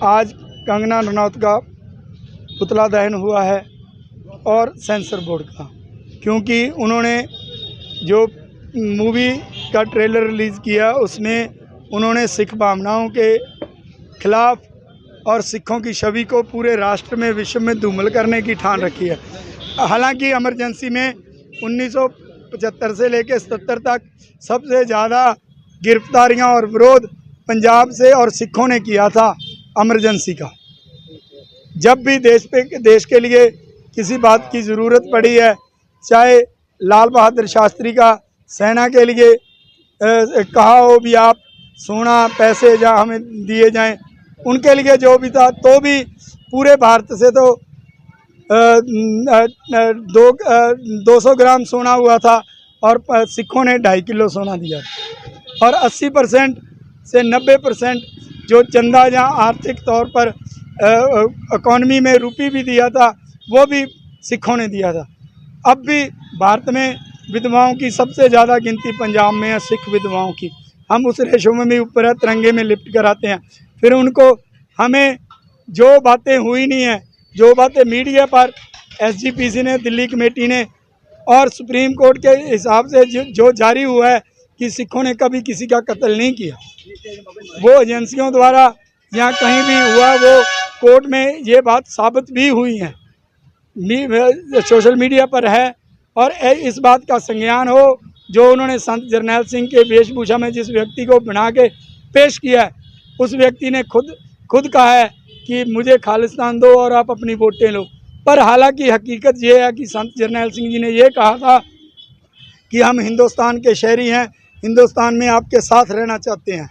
आज कंगना रनौत का पुतला दहन हुआ है और सेंसर बोर्ड का, क्योंकि उन्होंने जो मूवी का ट्रेलर रिलीज़ किया उसमें उन्होंने सिख भावनाओं के खिलाफ और सिखों की छवि को पूरे राष्ट्र में, विश्व में धूमिल करने की ठान रखी है। हालांकि इमरजेंसी में 1975 से लेकर 77 तक सबसे ज़्यादा गिरफ्तारियां और विरोध पंजाब से और सिखों ने किया था इमरजेंसी का। जब भी देश के लिए किसी बात की ज़रूरत पड़ी है, चाहे लाल बहादुर शास्त्री का सेना के लिए कहा हो भी आप सोना पैसे जहाँ हमें दिए जाएं, उनके लिए जो भी था, तो भी पूरे भारत से तो 200 ग्राम सोना हुआ था और सिखों ने 2.5 किलो सोना दिया और 80% से 90% जो चंदा जहाँ आर्थिक तौर पर इकॉनमी में रुपी भी दिया था, वो भी सिखों ने दिया था। अब भी भारत में विधवाओं की सबसे ज़्यादा गिनती पंजाब में है, सिख विधवाओं की। हम उस रेशो में भी ऊपर है, तिरंगे में लिप्ट कराते हैं। फिर उनको हमें जो बातें हुई नहीं है, जो बातें मीडिया पर SGPC ने, दिल्ली कमेटी ने और सुप्रीम कोर्ट के हिसाब से जो जारी हुआ है कि सिखों ने कभी किसी का कत्ल नहीं किया, वो एजेंसियों द्वारा या कहीं भी हुआ, वो कोर्ट में ये बात साबित भी हुई है, सोशल मीडिया पर है। और इस बात का संज्ञान हो जो उन्होंने संत जरनैल सिंह के वेशभूषा में जिस व्यक्ति को बना के पेश किया है, उस व्यक्ति ने खुद कहा है कि मुझे खालिस्तान दो और आप अपनी वोटें लो। पर हालांकि हकीकत ये है कि संत जरनैल सिंह जी ने ये कहा था कि हम हिंदुस्तान के शहरी हैं, हिंदुस्तान में आपके साथ रहना चाहते हैं,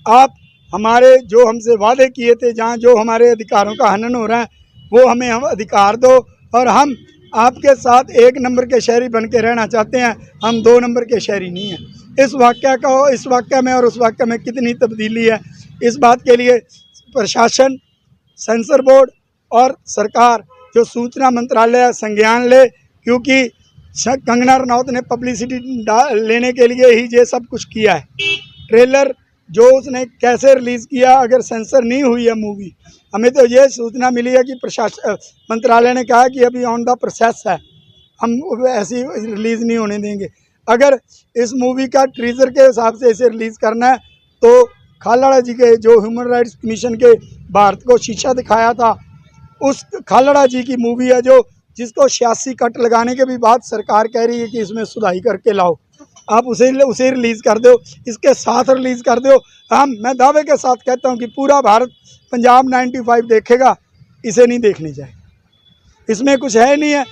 आप हमारे जो हमसे वादे किए थे, जहाँ जो हमारे अधिकारों का हनन हो रहा है, वो हमें हम अधिकार दो और हम आपके साथ 1 नंबर के शहरी बन के रहना चाहते हैं, हम 2 नंबर के शहरी नहीं हैं। इस वाक़या में और उस वाक़या में कितनी तब्दीली है, इस बात के लिए प्रशासन, सेंसर बोर्ड और सरकार, जो सूचना मंत्रालय संज्ञान ले, क्योंकि कंगना रनौत ने पब्लिसिटी लेने के लिए ही ये सब कुछ किया है। ट्रेलर जो उसने कैसे रिलीज़ किया, अगर सेंसर नहीं हुई है मूवी, हमें तो ये सूचना मिली है कि प्रशासन मंत्रालय ने कहा कि अभी ऑन द प्रोसेस है, हम ऐसी रिलीज़ नहीं होने देंगे। अगर इस मूवी का टीजर के हिसाब से इसे रिलीज़ करना है तो खालड़ा जी के, जो ह्यूमन राइट्स कमीशन के भारत को शीशा दिखाया था, उस खालड़ा जी की मूवी है जिसको 86 कट लगाने के भी बाद सरकार कह रही है कि इसमें सुधाई करके लाओ, आप उसे रिलीज़ कर दो, इसके साथ रिलीज़ कर दो। मैं दावे के साथ कहता हूं कि पूरा भारत पंजाब 95 देखेगा, इसे नहीं देखनी चाहिए। इसमें कुछ है नहीं है।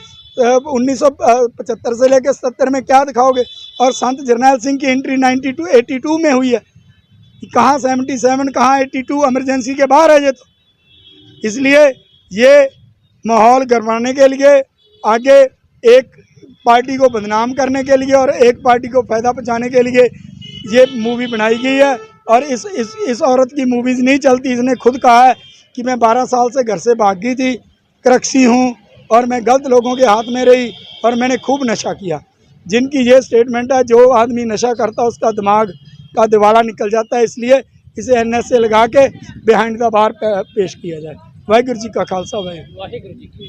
1975 से लेकर 77 में क्या दिखाओगे? और संत जरनैल सिंह की एंट्री 82 में हुई है, कहाँ 77, कहाँ 82, इमरजेंसी के बाहर है ये तो। इसलिए ये माहौल गरमाने के लिए, आगे एक पार्टी को बदनाम करने के लिए और एक पार्टी को फ़ायदा पहुँचाने के लिए ये मूवी बनाई गई है। और इस औरत की मूवीज़ नहीं चलती। इसने खुद कहा है कि मैं 12 साल से घर से भाग गई थी, क्रक्सी हूँ और मैं गलत लोगों के हाथ में रही और मैंने खूब नशा किया। जिनकी ये स्टेटमेंट है, जो आदमी नशा करता है उसका दिमाग का दिवाला निकल जाता है, इसलिए इसे NSA लगा के बिहाइंड द बार पेश किया जाए। वाहिगुरू जी का खालसा, वाहिगुरू जी की